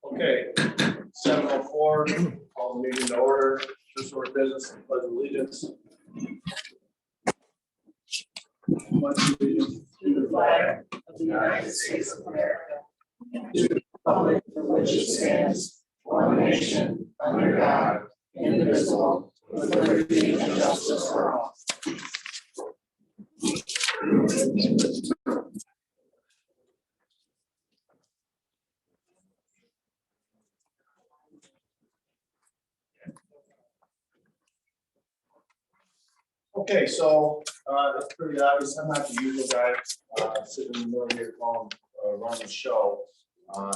Okay, 7:04, call the meeting to order. First order of business and pledge of allegiance. Pledge allegiance To the flag of the United States of America, and to the republic for which it stands, one nation, under God, indivisible, with liberty and justice for all. Okay, so that's pretty obvious. I'm not the usual guy sitting in the middle here calling, running the show.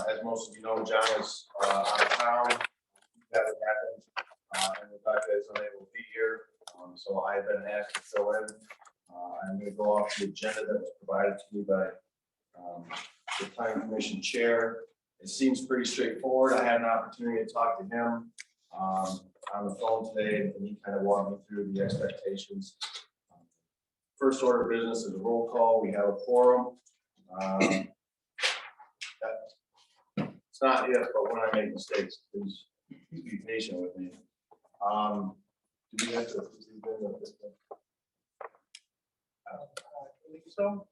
As most of you know, John is out of town. That would happen. And Rebecca is unable to be here. So I've been asked to fill in. I'm going to go off the agenda that was provided to me by the Planning Commission Chair. It seems pretty straightforward. I had an opportunity to talk to him on the phone today, and he kind of walked me through the expectations. First order of business is a roll call. We have a quorum. It's not if, but when I make mistakes, please be patient with me. Do we have to? So,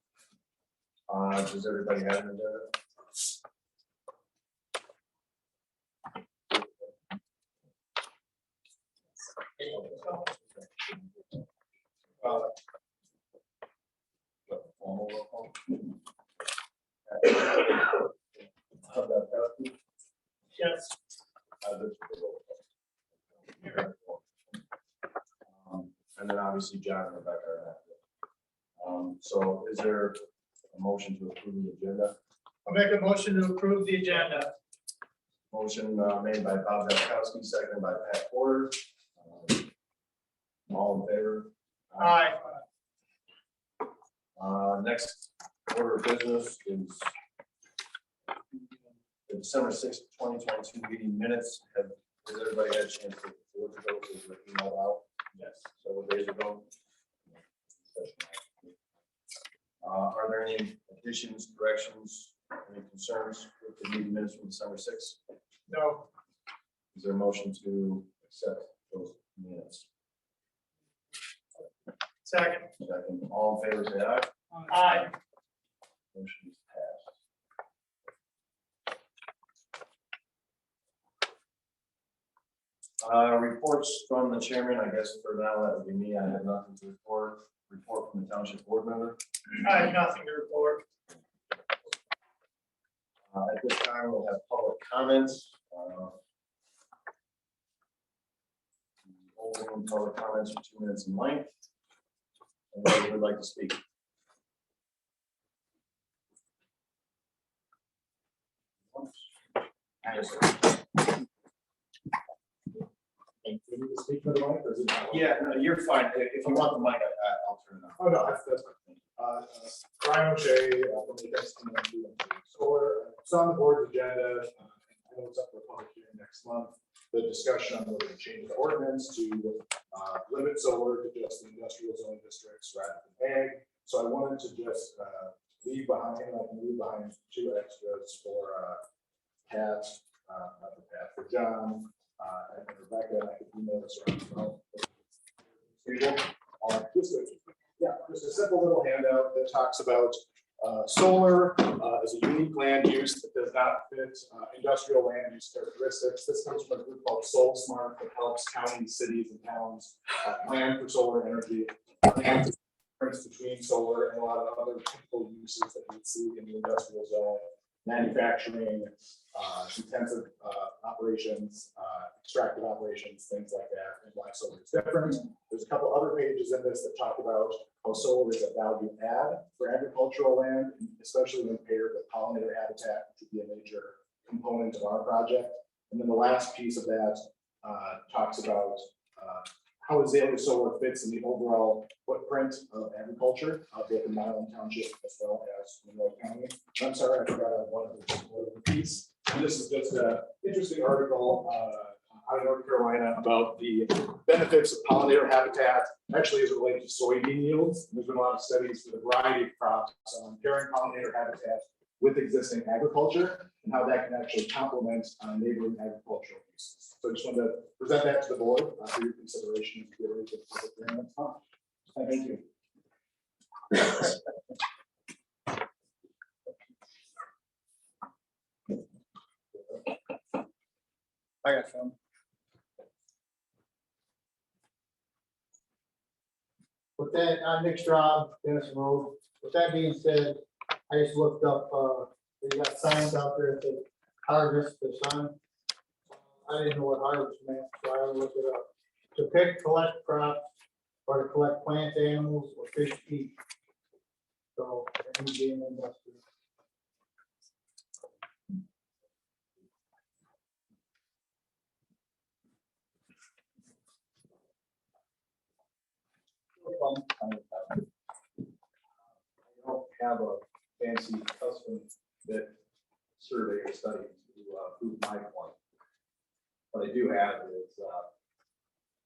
does everybody have an agenda? Yes. And then obviously John and Rebecca are after. So is there a motion to approve the agenda? I'll make a motion to approve the agenda. Motion made by Bob Gaskowski, seconded by Pat Porter. All in favor? Aye. Next order of business is the December 6th, 2022 meeting minutes. Has everybody had a chance to look at those? Is there email out? Yes. Several days ago. Are there any additions, corrections, any concerns with the meeting minutes from December 6th? No. Is there a motion to accept those minutes? Second. Second. All in favor, say aye. Aye. Motion is passed. Reports from the chairman. I guess for now that would be me. I have nothing to report. Report from the township board member. I have nothing to report. At this time, we'll have public comments. Opening public comments for 2 minutes in length. Anybody would like to speak? Yes, sir. Do you need to speak for the mic, or is it not? Yeah, no, you're fine. If you want the mic, I'll turn it on. Oh, no, that's fine. Brian O'Shea from the GMT20230110 Solar. It's on the board's agenda. I know it's up for a public hearing next month. The discussion on whether to change the ordinance to limit solar to just the industrial zone districts rather than ag. So I wanted to just leave behind, I can leave behind 2 extras for Pat, not for Pat, for John. And Rebecca, and I could email this around as well. Just a simple little handout that talks about solar as a unique land use that does not fit industrial land use characteristics. This comes from a group called Soul Smart that helps counties, cities, and towns plan for solar energy, and the difference between solar and a lot of other typical uses that you see in the industrial zone, manufacturing, intensive operations, extractive operations, things like that, and why solar is different. There's a couple other pages in this that talk about how solar is a value add for agricultural land, especially when paired with pollinator habitat, which would be a major component of our project. And then the last piece of that talks about how Azalea Solar fits in the overall footprint of agriculture, both in Milan Township as well as Monroe County. I'm sorry, I forgot one of the piece. And this is just an interesting article out of North Carolina about the benefits of pollinator habitat, actually as it relates to soybean yields. There's been a lot of studies for the variety of crops pairing pollinator habitat with existing agriculture and how that can actually complement neighboring agricultural uses. So I just wanted to present that to the board for your consideration. Thank you. I got some. With that, I'm Nick Straub, Dennis Road. With that being said, I just looked up, they got signs out there that harvest the sun. I didn't know what harvest meant, so I looked it up. To pick, collect crops, or to collect plants, animals, or fish eat. So, that can be an industry. I don't have a fancy custom that survey or study to prove my point. What I do have is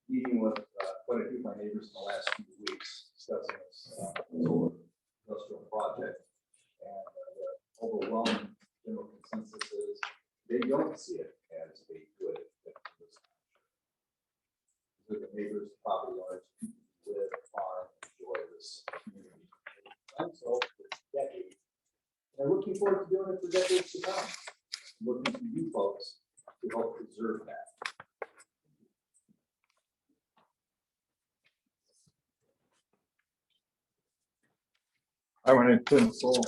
meeting with quite a few of my neighbors in the last few weeks, discussing this solar industrial project. And the overwhelming general consensus is they don't see it as a good fit for this township. The neighbors, property owners, live, farm, enjoy this community. And so for decades, and I'm looking forward to doing it for decades to come. Looking to you folks to help preserve that. I went into soul.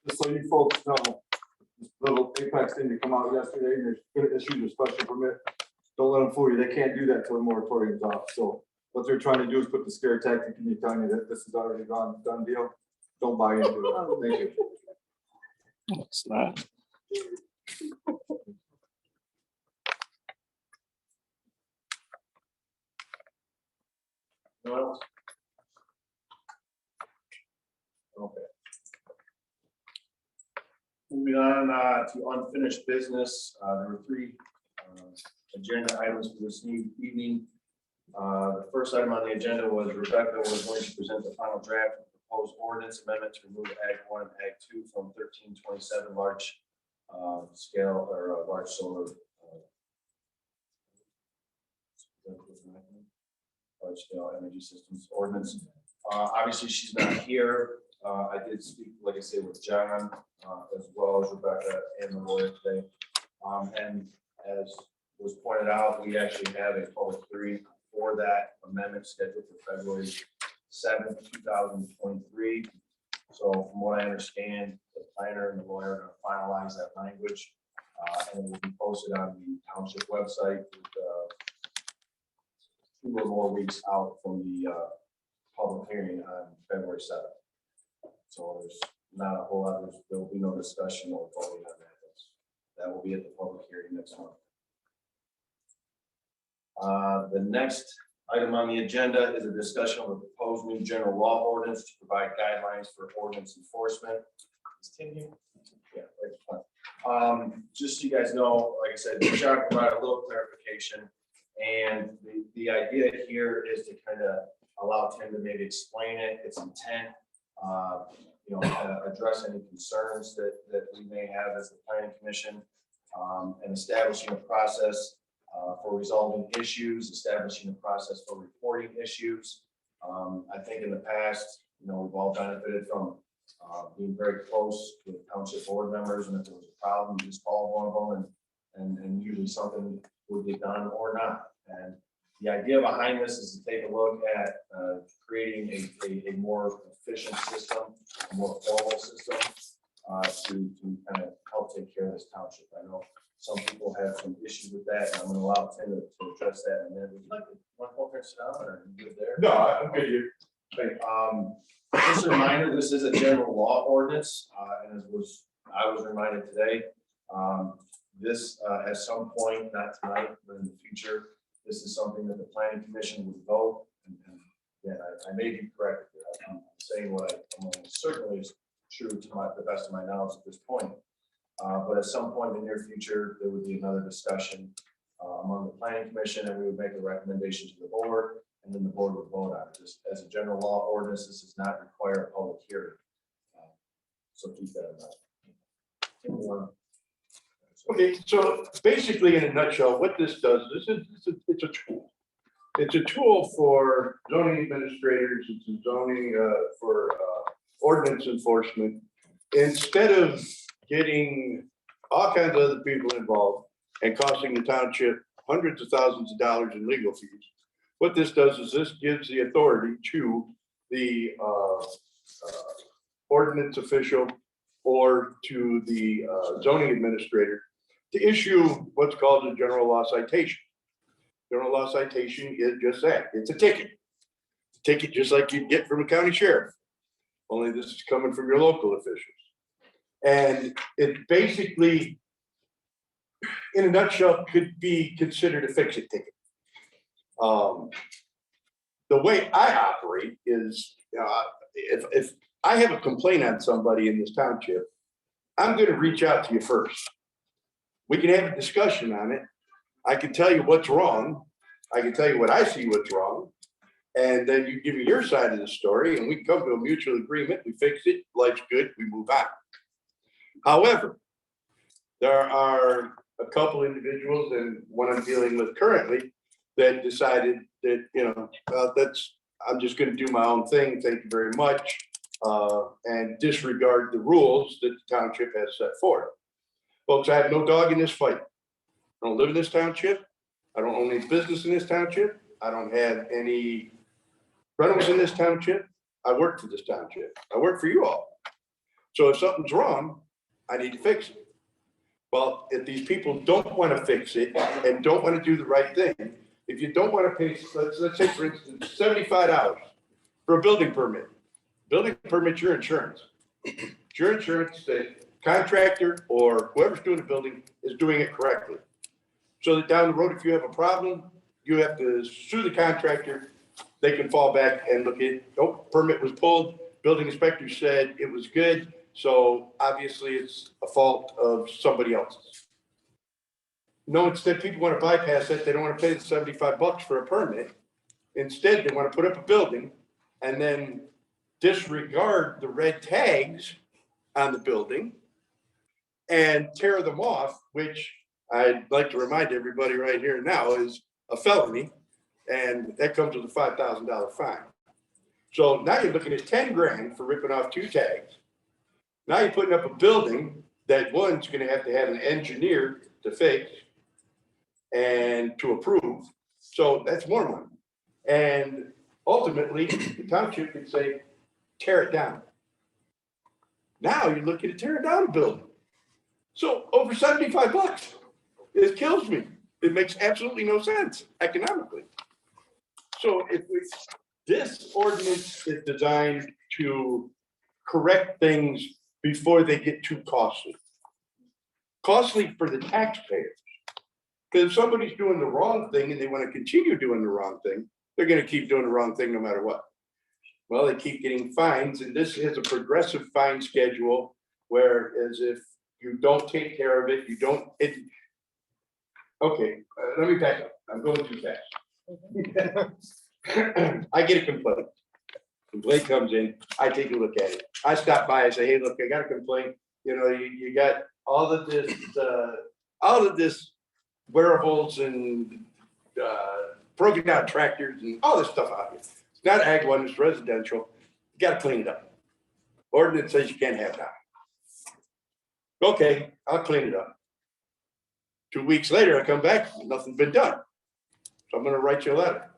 Just so you folks know, this little Apex thing that come out yesterday, and they're gonna issue a special permit. Don't let them fool you. They can't do that till the moratorium's off. So what they're trying to do is put the scare tactic in you, telling you that this is already gone, done deal. Don't buy into it. Thank you. It's not. No else? Okay. Moving on to unfinished business, there were three agenda items for this evening. The first item on the agenda was Rebecca was going to present the final draft of proposed ordinance amendment to remove Ag 1 and Ag 2 from 1327 large scale or large solar large scale energy systems ordinance. Obviously, she's not here. I did speak, like I said, with John as well as Rebecca and the lawyer today. And as was pointed out, we actually have a public hearing for that amendment scheduled for February 7th, 2023. So from what I understand, the planner and the lawyer are going to finalize that language and it will be posted on the township website with 2 or more weeks out from the public hearing on February 7th. So there's not a whole lot, there will be no discussion or voting on that. That will be at the public hearing next month. The next item on the agenda is a discussion of a proposed new general law ordinance to provide guidelines for ordinance enforcement. Is Tim here? Yeah, right. Just so you guys know, like I said, John provided a little clarification, and the idea here is to kind of allow Tim to maybe explain it, its intent, address any concerns that we may have as the planning commission, and establishing a process for resolving issues, establishing a process for reporting issues. I think in the past, we've all benefited from being very close with township board members, and if there was a problem, you just call one of them, and usually something would get done or not. And the idea behind this is to take a look at creating a more efficient system, a more formal system to kind of help take care of this township. I know some people have some issues with that, and I'm going to allow Tim to address that. And then would you like to want to sit down or you good there? No, I'm good here. Okay, just a reminder, this is a general law ordinance, and as I was reminded today, this at some point, not tonight, but in the future, this is something that the planning commission would vote. And again, I may be correct here. I'm saying what I'm certainly is true to the best of my knowledge at this point. But at some point in the near future, there would be another discussion among the planning commission, and we would make a recommendation to the board, and then the board would vote on it. Just as a general law ordinance, this does not require a public hearing. So keep that in mind. Okay, so basically, in a nutshell, what this does, it's a tool. It's a tool for zoning administrators, it's a zoning, for ordinance enforcement. Instead of getting all kinds of other people involved and costing the township hundreds of thousands of dollars in legal fees, what this does is this gives the authority to the ordinance official or to the zoning administrator to issue what's called a general law citation. General law citation is just that, it's a ticket. Ticket just like you'd get from a county sheriff, only this is coming from your local officials. And it basically, in a nutshell, could be considered a fix-it ticket. The way I operate is, if I have a complaint on somebody in this township, I'm gonna reach out to you first. We can have a discussion on it. I can tell you what's wrong. I can tell you what I see what's wrong. And then you give me your side of the story and we can come to a mutual agreement. We fix it, life's good, we move on. However, there are a couple individuals and one I'm dealing with currently that decided that, I'm just gonna do my own thing, thank you very much, and disregard the rules that the township has set forth. Folks, I have no dog in this fight. I don't live in this township. I don't own any business in this township. I don't have any rentals in this township. I work for this township. I work for you all. So if something's wrong, I need to fix it. Well, if these people don't want to fix it and don't want to do the right thing, if you don't want to pay, let's say for instance, $75 for a building permit. Building permit's your insurance. It's your insurance that contractor or whoever's doing the building is doing it correctly. So that down the road, if you have a problem, you have to sue the contractor. They can fall back and look at, oh, permit was pulled. Building inspector said it was good. So obviously it's a fault of somebody else's. No, instead people want to bypass it. They don't want to pay the $75 for a permit. Instead, they want to put up a building and then disregard the red tags on the building and tear them off, which I'd like to remind everybody right here and now is a felony, and that comes with a $5,000 fine. So now you're looking at 10 grand for ripping off 2 tags. Now you're putting up a building that one's gonna have to have an engineer to fix and to approve. So that's more money. And ultimately, the township could say, tear it down. Now you're looking at tearing down a building. So over $75, it kills me. It makes absolutely no sense economically. So this ordinance is designed to correct things before they get too costly. Costly for the taxpayers. Because if somebody's doing the wrong thing and they want to continue doing the wrong thing, they're going to keep doing the wrong thing no matter what. Well, they keep getting fines, and this is a progressive fine schedule, whereas if you don't take care of it, you don't, okay, let me back up. I'm going too fast. I get a complaint. Complaint comes in, I take a look at it. I stop by, I say, hey, look, I got a complaint. You got all of this wearables and broken down tractors and all this stuff out here. It's not ag one, it's residential. You gotta clean it up. Ordinance says you can't have that. Okay, I'll clean it up. 2 weeks later, I come back, nothing's been done. So I'm gonna write you a letter.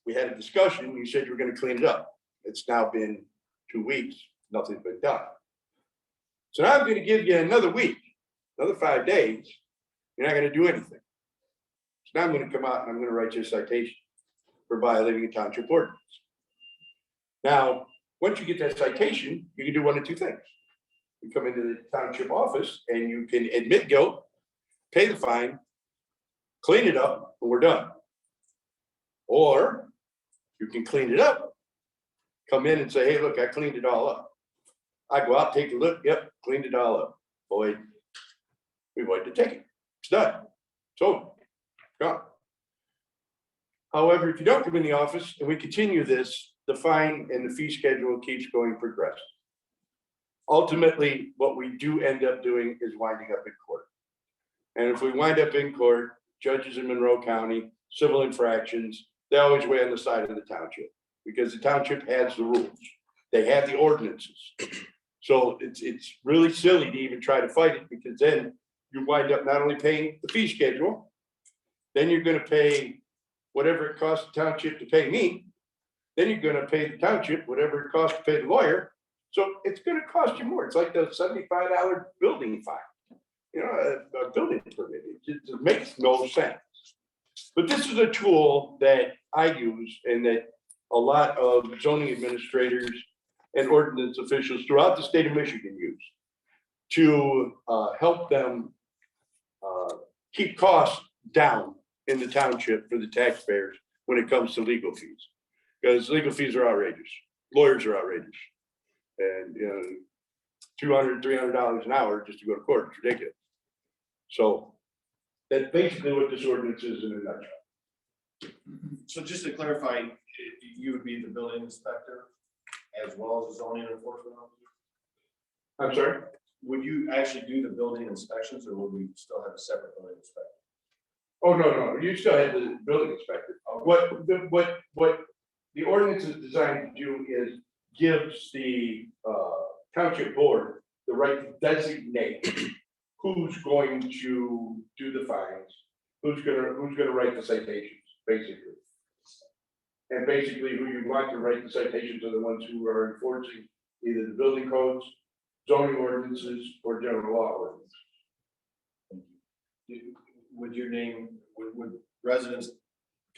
We had a discussion, you said you were gonna clean it up. It's now been 2 weeks, nothing's been done. So now I'm gonna give you another week, another 5 days, you're not gonna do anything. So now I'm gonna come out and I'm gonna write you a citation for violating a township ordinance. Now, once you get that citation, you can do one of 2 things. You come into the township office and you can admit guilt, pay the fine, clean it up, and we're done. Or you can clean it up, come in and say, hey, look, I cleaned it all up. I go out, take a look, yep, cleaned it all up. Boy, we void the ticket. It's done. It's over. Gone. However, if you don't come in the office and we continue this, the fine and the fee schedule keeps going progressive. ultimately, what we do end up doing is winding up in court. And if we wind up in court, judges in Monroe County, civil infractions, they always weigh on the side of the township, because the township has the rules. They have the ordinances. So it's really silly to even try to fight it, because then you wind up not only paying the fee schedule, then you're gonna pay whatever it costs the township to pay me. Then you're gonna pay the township whatever it costs to pay the lawyer. So it's gonna cost you more. It's like the $75 building fine. You know, a building permit, it makes no sense. But this is a tool that I use and that a lot of zoning administrators and ordinance officials throughout the state of Michigan use to help them keep costs down in the township for the taxpayers when it comes to legal fees. Because legal fees are outrageous, lawyers are outrageous. And, you know, $200, $300 an hour just to go to court is ridiculous. So that's basically what this ordinance is in a nutshell. So just to clarify, you would be the building inspector as well as the zoning enforcement officer? I'm sorry? Would you actually do the building inspections, or would we still have a separate building inspector? Oh, no, you still have the building inspector. What the ordinance is designed to do is gives the township board the right to designate who's going to do the fines, who's gonna write the citations, basically. And basically, who you want to write the citations are the ones who are enforcing either the building codes, zoning ordinances, or general law ordinances. Would your name, would residents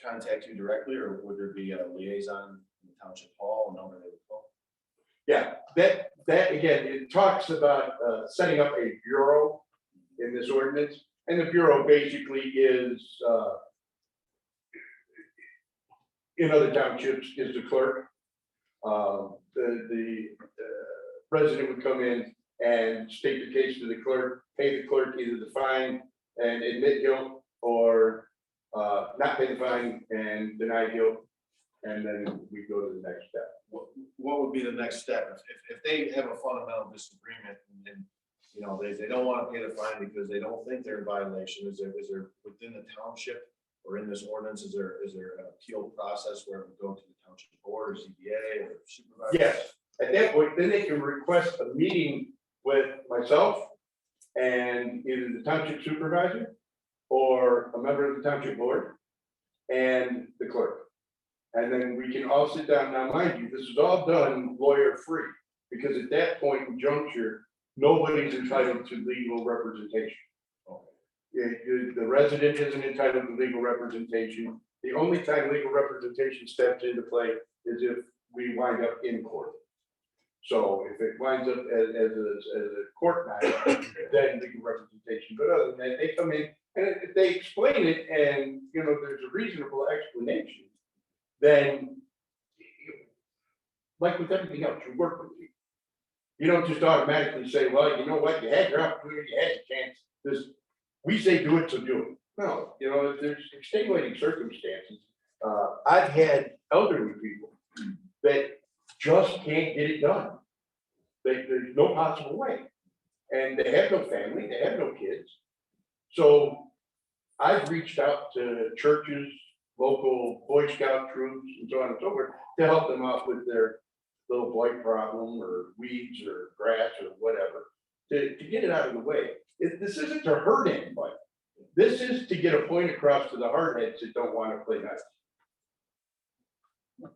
contact you directly, or would there be a liaison in the township hall, number they would call? Yeah, that again, it talks about setting up a bureau in this ordinance, and the bureau basically is in other townships is the clerk. The resident would come in and state the case to the clerk, pay the clerk either the fine and admit guilt, or not pay the fine and deny guilt, and then we go to the next step. What would be the next step if they have a fundamental disagreement and you know they don't want to pay the fine because they don't think they're in violation? Is there within the township or in this ordinance is there an appeal process where it would go to the township board or ZBA or supervisor? Yes, at that point, then they can request a meeting with myself and either the township supervisor or a member of the township board and the clerk. And then we can all sit down. Now, mind you, this is all done lawyer free, because at that point in juncture, nobody's entitled to legal representation. The resident isn't entitled to legal representation. The only time legal representation steps into play is if we wind up in court. So if it winds up as a court matter, then legal representation. But other than that, they come in and if they explain it and, you know, there's a reasonable explanation, then like with everything else, you work with people. You don't just automatically say, well, you know what, you had your opportunity, you had your chance. We say do it, so do it. No, you know, there's extenuating circumstances. I've had elderly people that just can't get it done. There's no possible way. And they have no family, they have no kids. So I've reached out to churches, local Boy Scout troops, and so on and so forth, to help them out with their little blight problem or weeds or grass or whatever, to get it out of the way. This isn't to hurt anybody. This is to get a point across to the hardheads that don't want to play nice.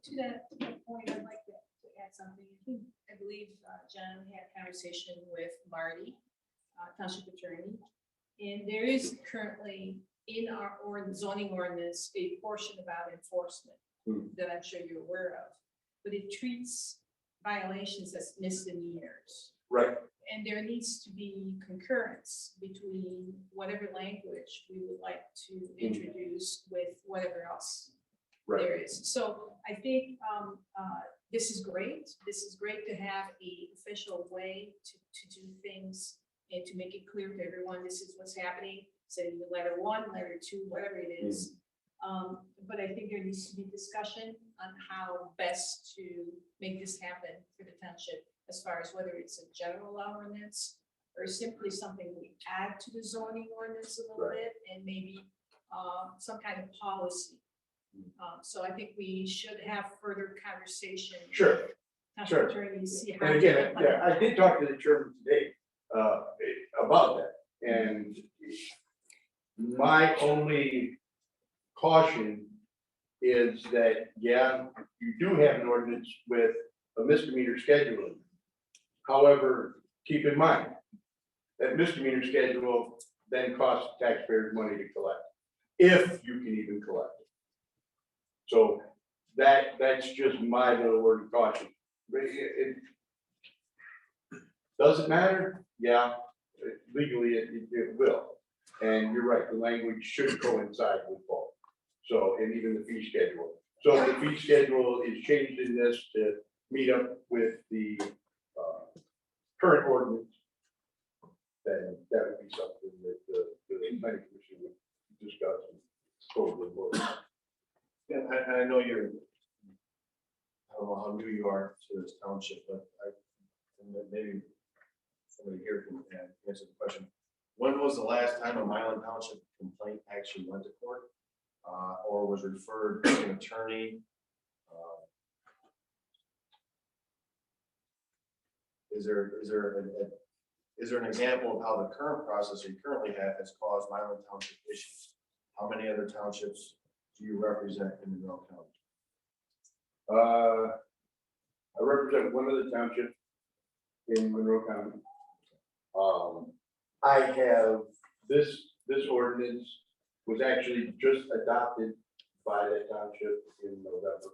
To that point, I'd like to add something. I believe John had a conversation with Marty, township attorney, and there is currently in our zoning ordinance a portion about enforcement that I'm sure you're aware of, but it treats violations as misdemeanors. Right. And there needs to be concurrence between whatever language we would like to introduce with whatever else there is. So I think this is great. This is great to have an official way to do things and to make it clear to everyone this is what's happening. Say letter 1, letter 2, whatever it is. But I think there needs to be discussion on how best to make this happen for the township. as far as whether it's a general ordinance or simply something we add to the zoning ordinance a little bit and maybe some kind of policy. So I think we should have further conversation. Sure. Sure. Attorney, see how. And again, yeah, I did talk to the chairman today, about that, and my only caution is that, yeah, you do have an ordinance with a misdemeanor scheduling. However, keep in mind, that misdemeanor schedule then costs taxpayers money to collect, if you can even collect it. So that's just my little word of caution. It does it matter? Yeah, legally it will. And you're right, the language should coincide with both. So, and even the fee schedule. So if the fee schedule is changed in this to meet up with the current ordinance, then that would be something that the planning commission would discuss and probably work. Yeah, I know you're, I don't know how new you are to this township, but and maybe somebody here can answer the question. When was the last time a Milan Township complaint actually went to court? Or was referred to an attorney? Is there an example of how the current process you currently have has caused Milan Township issues? How many other townships do you represent in Monroe County? I represent one of the townships in Monroe County. I have this ordinance was actually just adopted by the township in November.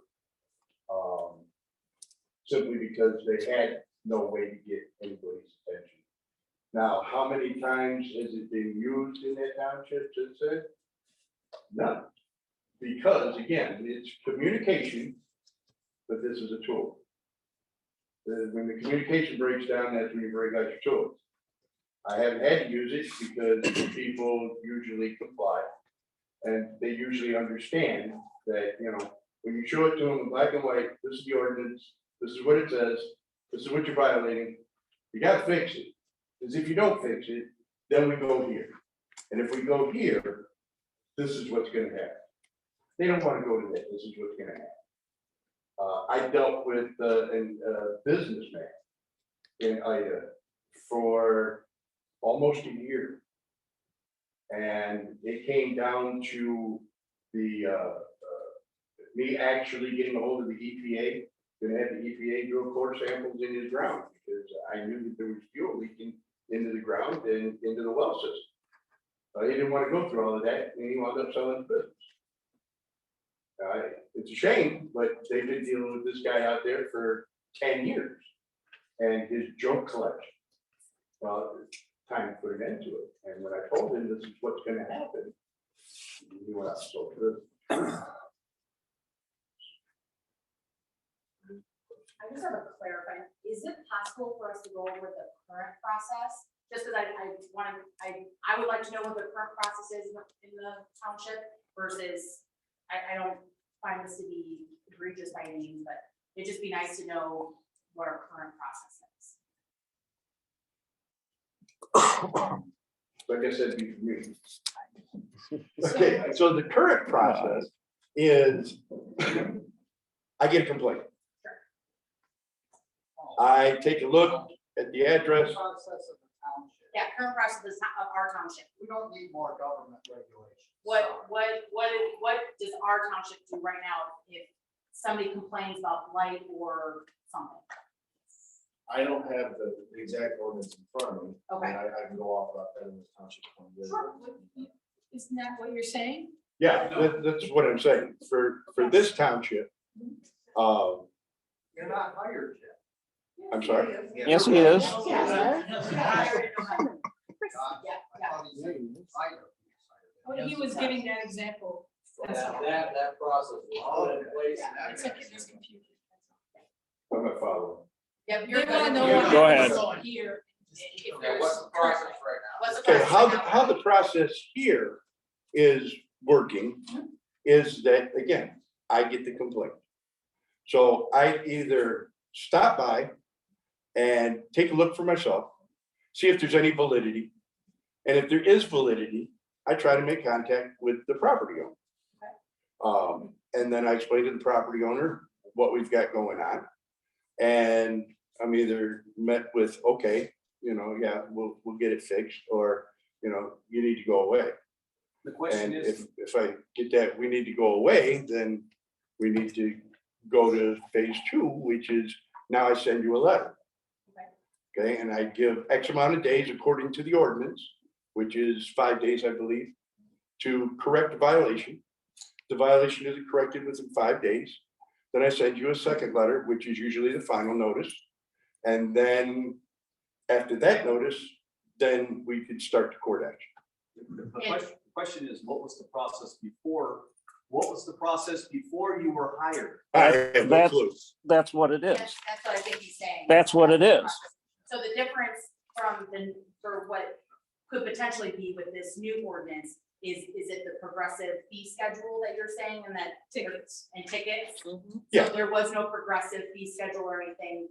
Simply because they had no way to get anybody's attention. Now, how many times has it been used in that township since then? None. Because again, it's communication, but this is a tool. When the communication breaks down, that's when you break out your tools. I haven't had to use it because people usually comply. And they usually understand that, you know, when you show it to them in black and white, this is the ordinance, this is what it says, this is what you're violating, you gotta fix it. Because if you don't fix it, then we go here. And if we go here, this is what's gonna happen. They don't wanna go to that, this is what's gonna happen. I dealt with a businessman in Ida for almost a year. And it came down to the, me actually getting a hold of the EPA, gonna have the EPA drill core samples in his ground, because I knew that there was fuel leaking into the ground and into the well system. He didn't want to go through all of that, and he wound up selling the business. It's a shame, but they've been dealing with this guy out there for 10 years, and his junk collection. Well, time to put an end to it. And when I told him this is what's gonna happen, he went out so good. I just have a clarifying, is it possible for us to go over the current process? Just because I would like to know what the current process is in the township versus, I don't find this to be egregious by any means, but it'd just be nice to know what our current process is. Like I said, okay, so the current process is I get a complaint. I take a look at the address. Yeah, current process of our township. We don't need more government regulation. What does our township do right now if somebody complains about blight or something? I don't have the exact ordinance in front of me. Okay. I can go off about that in this township. Isn't that what you're saying? Yeah, that's what I'm saying. For this township, You're not hired yet. I'm sorry. Yes, he is. Well, he was giving that example. That's all. That process is all in place. It's okay, it's confusing. I'm not following. Yep, They you're want to good. know Go what ahead. happens here. If Okay, there's- what's the process right now? What's the Okay, process right now? how the process here is working is that, again, I get the complaint. So I either stop by and take a look for myself, see if there's any validity. And if there is validity, I try to make contact with the property owner. And then I explain to the property owner what we've got going on. And I'm either met with, okay, yeah, we'll get it fixed, or, you need to go away. The question And is, if I get that, we need to go away, then we need to go to phase 2, which is now I send you a letter. Okay, and I give X amount of days according to the ordinance, which is 5 days, I believe, to correct the violation. The violation isn't corrected within 5 days. Then I send you a second letter, which is usually the final notice. And then after that notice, then we could start the court action. the question is, what was the process before? What was the process before you were hired? I have no That's- clue. That's what it is. That's what I think he's saying. That's what it is. So the difference for what could potentially be with this new ordinance is it the progressive fee schedule that you're saying, and that tickets and tickets? Yeah. So there was no progressive fee schedule or anything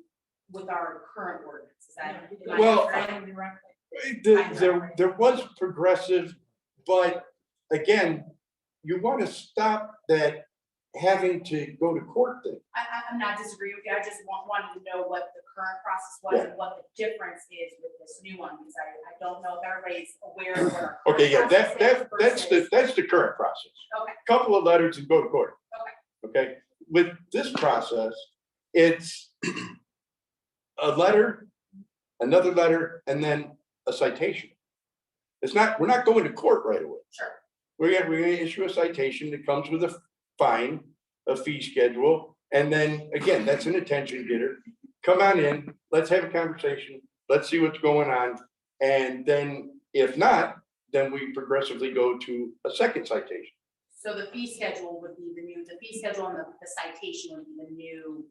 with our current ordinance, is that? am I Well, correct? There was progressive, but again, you want to stop that having to go to court thing. I'm not disagreeing with you, I just wanted to know what the current process was and what the difference is with this new one, because I don't know if everybody's aware of what our. Okay, yeah, current process is that's the current process. Okay. Couple of letters and go to court. Okay. Okay, with this process, it's a letter, another letter, and then a citation. We're not going to court right away. Sure. We're gonna issue a citation that comes with a fine, a fee schedule, and then again, that's an attention getter. Come on in, let's have a conversation, let's see what's going on, and then if not, then we progressively go to a second citation. So the fee schedule would be the fee schedule and the citation would be the new,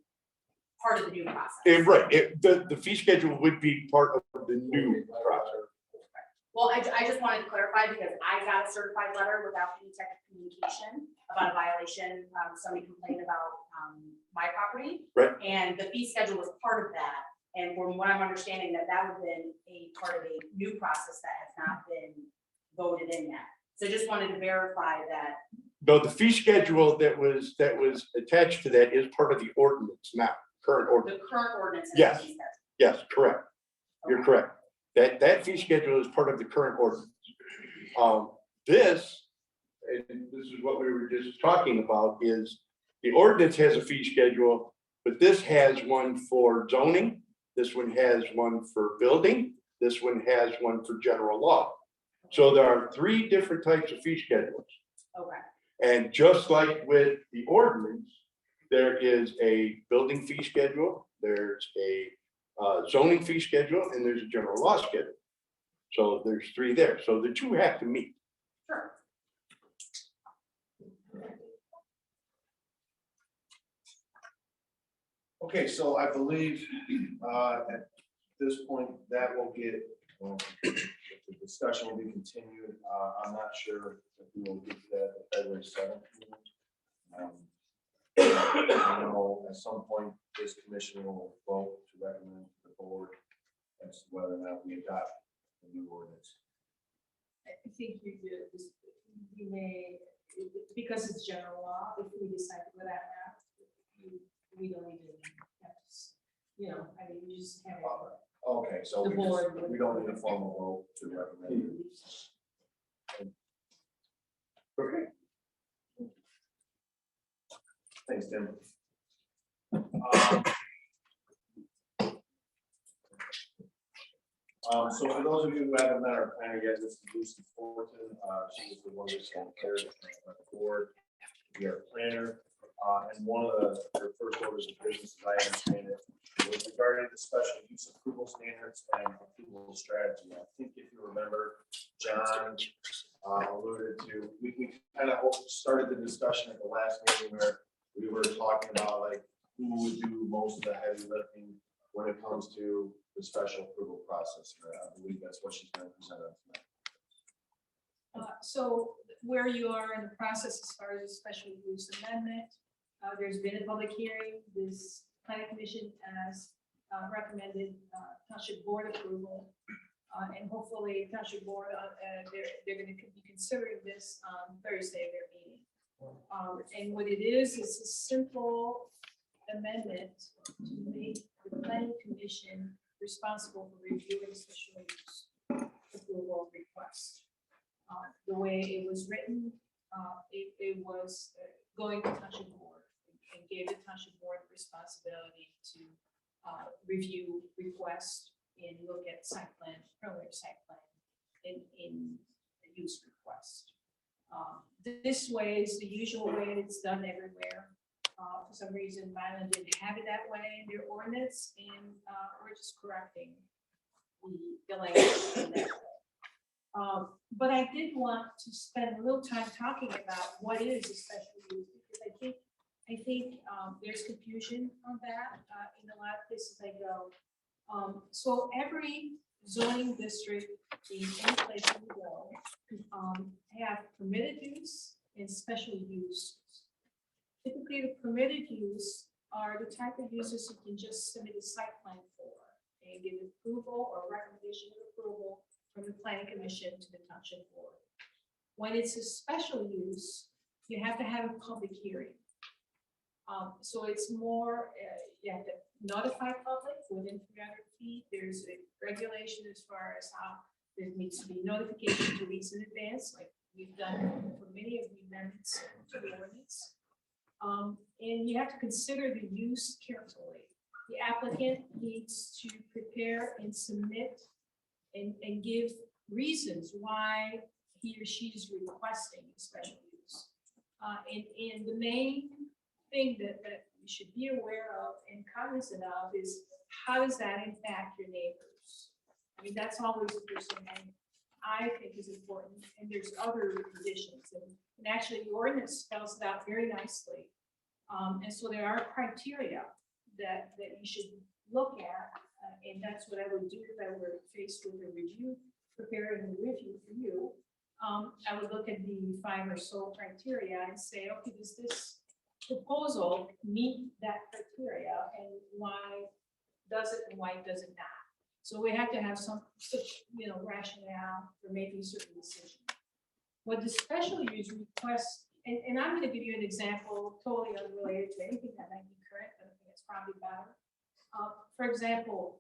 part of the new process. Right, the fee schedule would be part of the new process. Well, I just wanted to clarify because I got a certified letter without any type of communication about a violation. Somebody complained about my property. Right. And the fee schedule was part of that. And from what I'm understanding, that would have been a part of a new process that has not been voted in yet. So just wanted to verify that. No, the fee schedule that was attached to that is part of the ordinance now, current ordinance. The current ordinance. has Yes. a fee schedule. Yes, correct. You're Okay. correct. That fee schedule is part of the current ordinance. This, and this is what we were just talking about, is the ordinance has a fee schedule, but this has one for zoning. This one has one for building. This one has one for general law. So there are 3 different types of fee schedules. Okay. And just like with the ordinance, there is a building fee schedule, there's a zoning fee schedule, and there's a general law schedule. So there's 3 there. So the 2 have to meet. Sure. Okay, so I believe at this point that will get, the discussion will be continued. I'm not sure if we will get to that at February 7th. I know at some point this commission will vote to recommend to the board as to whether or not we adopt the new ordinance. I think we may, because it's general law, if we decide to go that route, we don't even have to, I mean, you just have. Okay, so The board would- we don't need a formal vote to recommend. Okay. Thanks, Tim. So for those of you who haven't met our planner yet, this is Lucy Fullerton. She was the one who's on the board. We are a planner, and one of her first orders of business, as I understand it, was regarding the special use approval standards and approval strategy. I think if you remember, John alluded to, we kind of started the discussion at the last meeting where we were talking about like who would do most of the heavy lifting when it comes to the special approval process. I believe that's what she's going to present on tonight. So where you are in the process as far as a special use amendment, there's been a public hearing. This planning commission has recommended township board approval. And hopefully township board, they're going to be considering this on Thursday, their meeting. And what it is a simple amendment to make the planning commission responsible for reviewing special use approval request. The way it was written, it was going to township board and gave the township board the responsibility to review requests and look at site plan, preliminary site plan in the use request. This way is the usual way it's done everywhere. For some reason, Milan didn't have it that way in their ordinance, and we're just correcting the language in that way. But I did want to spend a little time talking about what is a special use, because I think there's confusion on that in a lot of places I go. So every zoning district in any place you go have permitted use and special use. Typically, the permitted use are the type of uses you can just submit a site plan for and give approval or recommendation of approval from the planning commission to the township board. When it's a special use, you have to have a public hearing. So it's more, you have to notify public within 300 feet. There's a regulation as far as how there needs to be notification 2 weeks in advance, like we've done for many of the amendments to the ordinance. And you have to consider the use carefully. The applicant needs to prepare and submit and give reasons why he or she is requesting a special use. And the main thing that you should be aware of and cognizant of is how does that impact your neighbors? I mean, that's always the first thing I think is important, and there's other conditions, and actually the ordinance spells it out very nicely. And so there are criteria that you should look at, and that's what I would do if I were faced with a review, preparing a review for you. I would look at the 5 or so criteria and say, okay, does this proposal meet that criteria, and why does it and why does it not? So we have to have some, rationale for making certain decisions. What the special use request, and I'm going to give you an example totally unrelated to anything that might be current, but I think it's probably better. For example,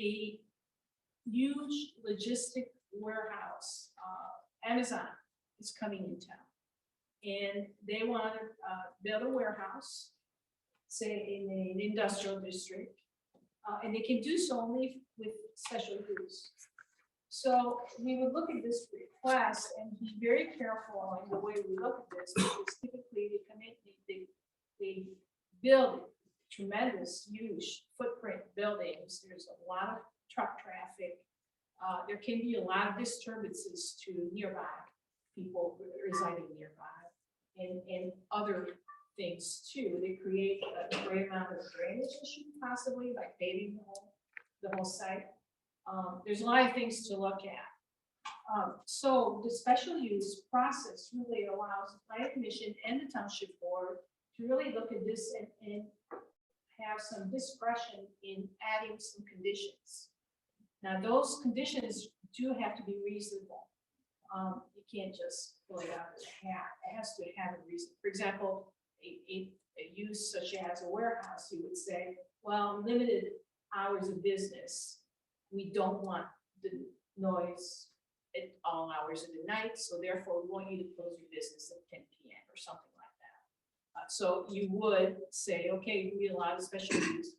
a huge logistic warehouse, Amazon is coming in town. And they want to build a warehouse, say in an industrial district, and they can do so only with special use. So we would look at this request and be very careful in the way we look at this, because typically they come in, they build tremendous, huge footprint buildings. There's a lot of truck traffic. There can be a lot of disturbances to nearby people residing nearby. And other things too. They create a great amount of drainage issue, possibly by paving the whole site. There's a lot of things to look at. So the special use process really allows the planning commission and the township board to really look at this and have some discretion in adding some conditions. Now, those conditions do have to be reasonable. You can't just pull it out of the hat. It has to have a reason. For example, a use such as a warehouse, you would say, well, limited hours of business. We don't want the noise at all hours of the night, so therefore we want you to close your business at 10 p.m. or something like that. So you would say, okay, we allow the special use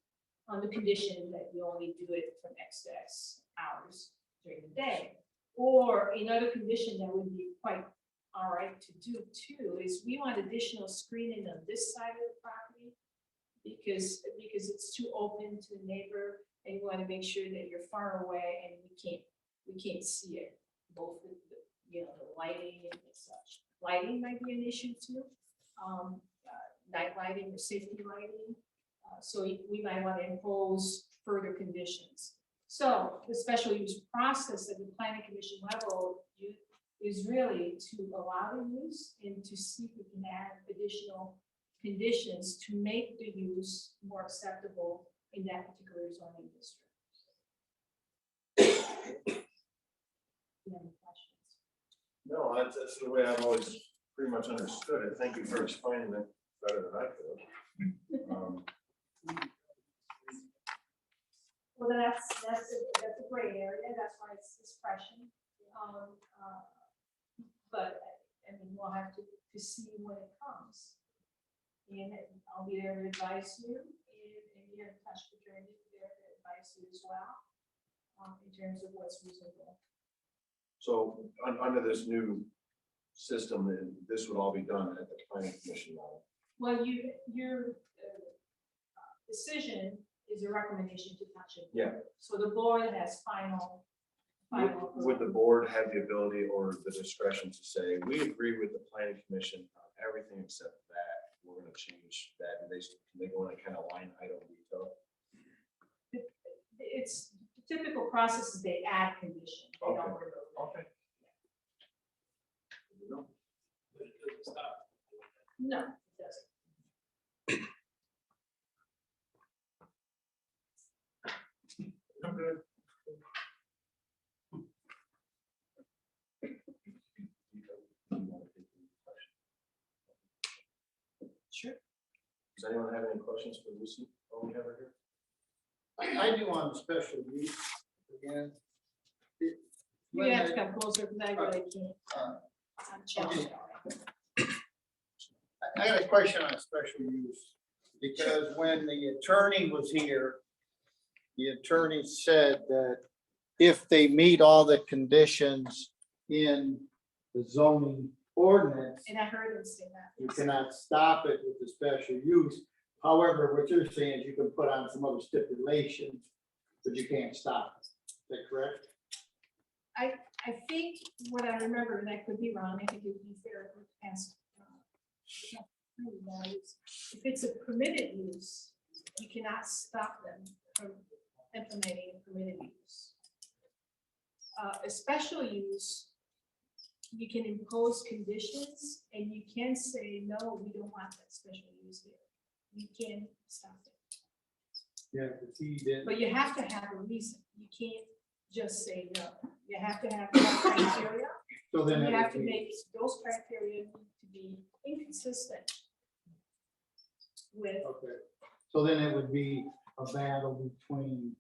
on the condition that you only do it from X to X hours during the day. Or another condition that would be quite all right to do too is we want additional screening on this side of the property because it's too open to the neighbor, and you want to make sure that you're far away and we can't see it, both with the lighting and such. Lighting might be an issue too, night lighting or safety lighting. So we might want to impose further conditions. So the special use process at the planning commission level is really to allow the use and to see if we can add additional conditions to make the use more acceptable in that particular zoning district. You have any questions? No, that's the way I've always pretty much understood it. Thank you for explaining it better than I could. Well, that's a gray area, that's why it's discretion. But, I mean, we'll have to see when it comes. And I'll be there to advise you, and you're in touch with your attorney there to advise you as well, in terms of what's reasonable. So under this new system, then this would all be done at the planning commission level. Well, your decision is a recommendation to township. Yeah. So the board has final. Would the board have the ability or the discretion to say, we agree with the planning commission on everything except that, we're gonna change that, and they go in a kind of line item detail? It's the typical process is they add condition. They don't remove. Okay. No, it doesn't. I'm good. Sure. Does anyone have any questions for Lucy? Oh, we have her here. I do on the special use again. You have to come closer because I really can't. Uh, I'm challenged. I got a question on special use, because when the attorney was here, the attorney said that if they meet all the conditions in the zoning ordinance, And I heard him say that. you cannot stop it with the special use. However, what you're saying is you can put on some other stipulations, but you can't stop it. Is that correct? I think what I remember, and I could be wrong, I think it would be fair to ask. If it's a permitted use, you cannot stop them from implementing a permitted use. A special use, you can impose conditions and you can say, no, we don't want that special use here. You can stop it, Yeah, but he did. but you have to have a reason. You can't just say no. You have to have criteria. So then You it have to would be- make those criteria need to be inconsistent with, Okay, so then it would be a battle between,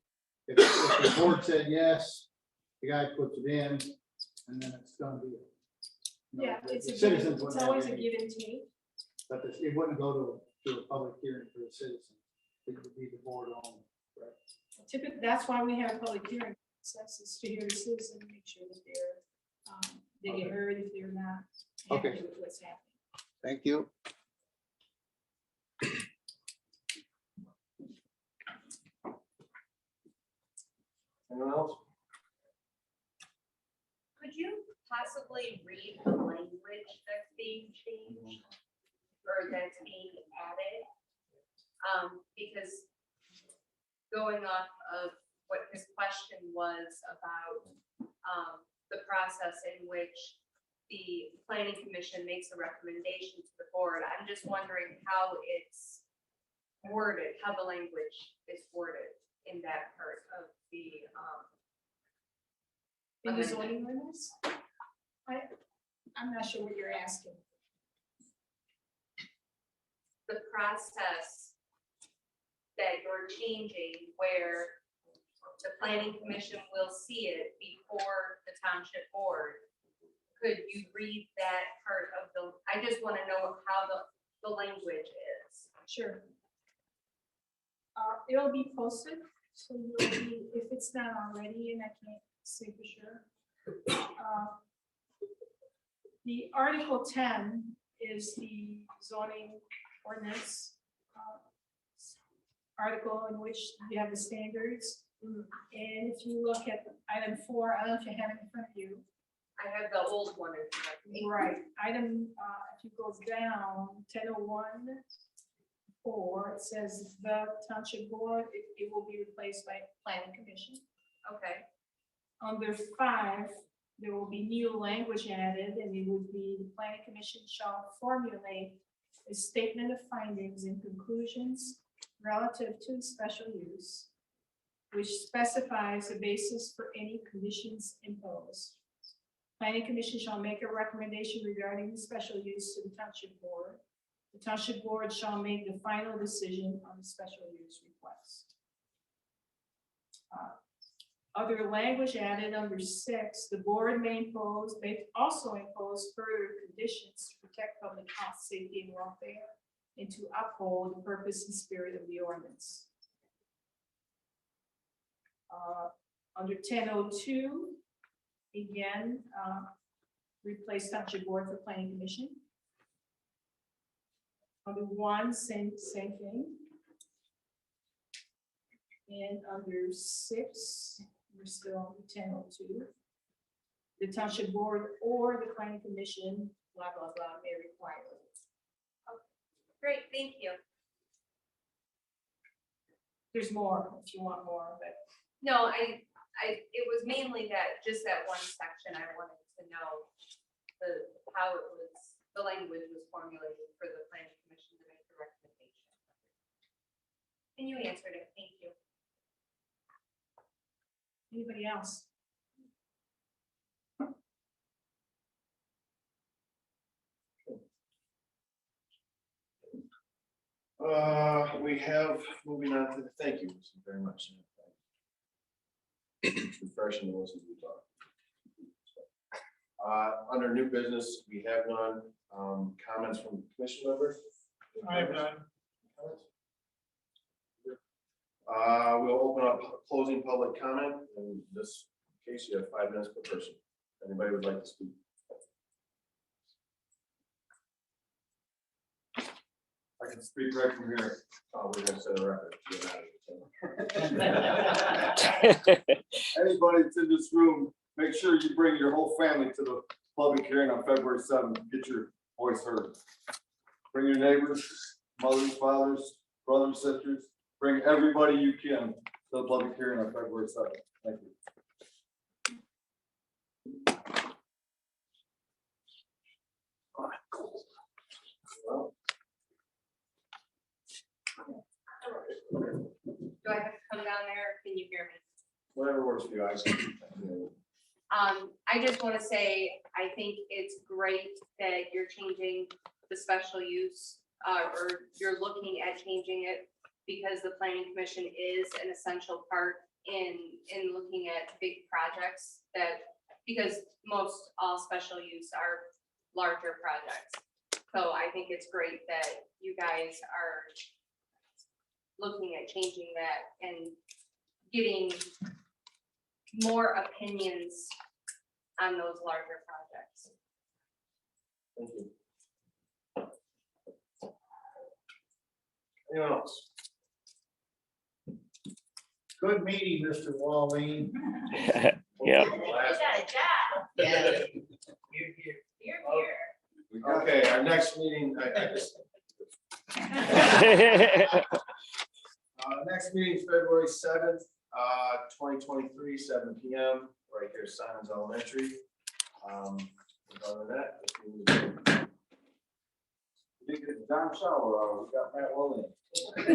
if the board said yes, the guy puts it in, and then it's gonna be. yeah, it's the a give, citizens it's wouldn't always have a any- give and take. But it wouldn't go to a public hearing for the citizens. It would be the board only, right? Typically, that's why we have public hearing processes to hear the citizens, and make sure that they get heard if they're not happy Okay. with what's happening. Thank you. Anyone else? Could you possibly read the language that's being changed or that's being added? Because going off of what his question was about the process in which the planning commission makes a recommendation to the board, I'm just wondering how it's worded, how the language is worded in that part of the In the amendment. zoning ordinance? I'm not sure what you're asking. The process that you're changing where the planning commission will see it before the township board. Could you read that part of the, I just want to know how the language is. Sure. It'll be posted, so you'll be, if it's not already, and I can't say for sure. The Article 10 is the zoning ordinance article in which you have the standards. And if you look at item 4, I don't know if you have it in front of you. I have the old one in front of me. Right, item, if you go down, 1001-4, it says the township board, it will be replaced by planning commission. Okay, Under 5, there will be new language added, and it would be the planning commission shall formulate a statement of findings and conclusions relative to the special use, which specifies the basis for any conditions imposed. Planning Commission shall make a recommendation regarding the special use to the Township Board. The Township Board shall make the final decision on the special use request. Other language added under 6, the board may also impose further conditions to protect public health, safety, and welfare, and to uphold the purpose and spirit of the ordinance. Under 1002, again, replace Township Board for Planning Commission. Under 1, same thing. And under 6, we're still on 1002. The Township Board or the Planning Commission, blah, blah, blah, may require it. Great, thank you. There's more if you want more, but No, it was mainly that, just that one section, I wanted to know how it was, the language was formulated for the planning commission to make the recommendation. And you answered it, thank you. anybody else? We have, moving on to the thank you very much. Refreshing to listen to you talk. Under new business, we have none. Comments from commission members? I have none. We'll open up closing public comment. In this case, you have 5 minutes per person. Anybody would like to speak? I can speak right from here. We're gonna set a record. Anybody that's in this room, make sure you bring your whole family to the public hearing on February 7th. Get your voice heard. Bring your neighbors, mothers, fathers, brothers, sisters. Bring everybody you can to the public hearing on February 7th. Thank you. Do I have to come down there, or can you hear me? Whatever works for you guys. I just want to say, I think it's great that you're changing the special use, or you're looking at changing it, because the planning commission is an essential part in looking at big projects because most all special use are larger projects. So I think it's great that you guys are looking at changing that and getting more opinions on those larger projects. Thank you. Anyone else? Good meeting, Mr. Walleen. Yeah. You got a job. Yeah. You're here. Okay, our next meeting, next meeting is February 7th, 2023, 7 p.m. right here, Simons Elementary. Other than that, We did get the John Shower, we got Matt Williams.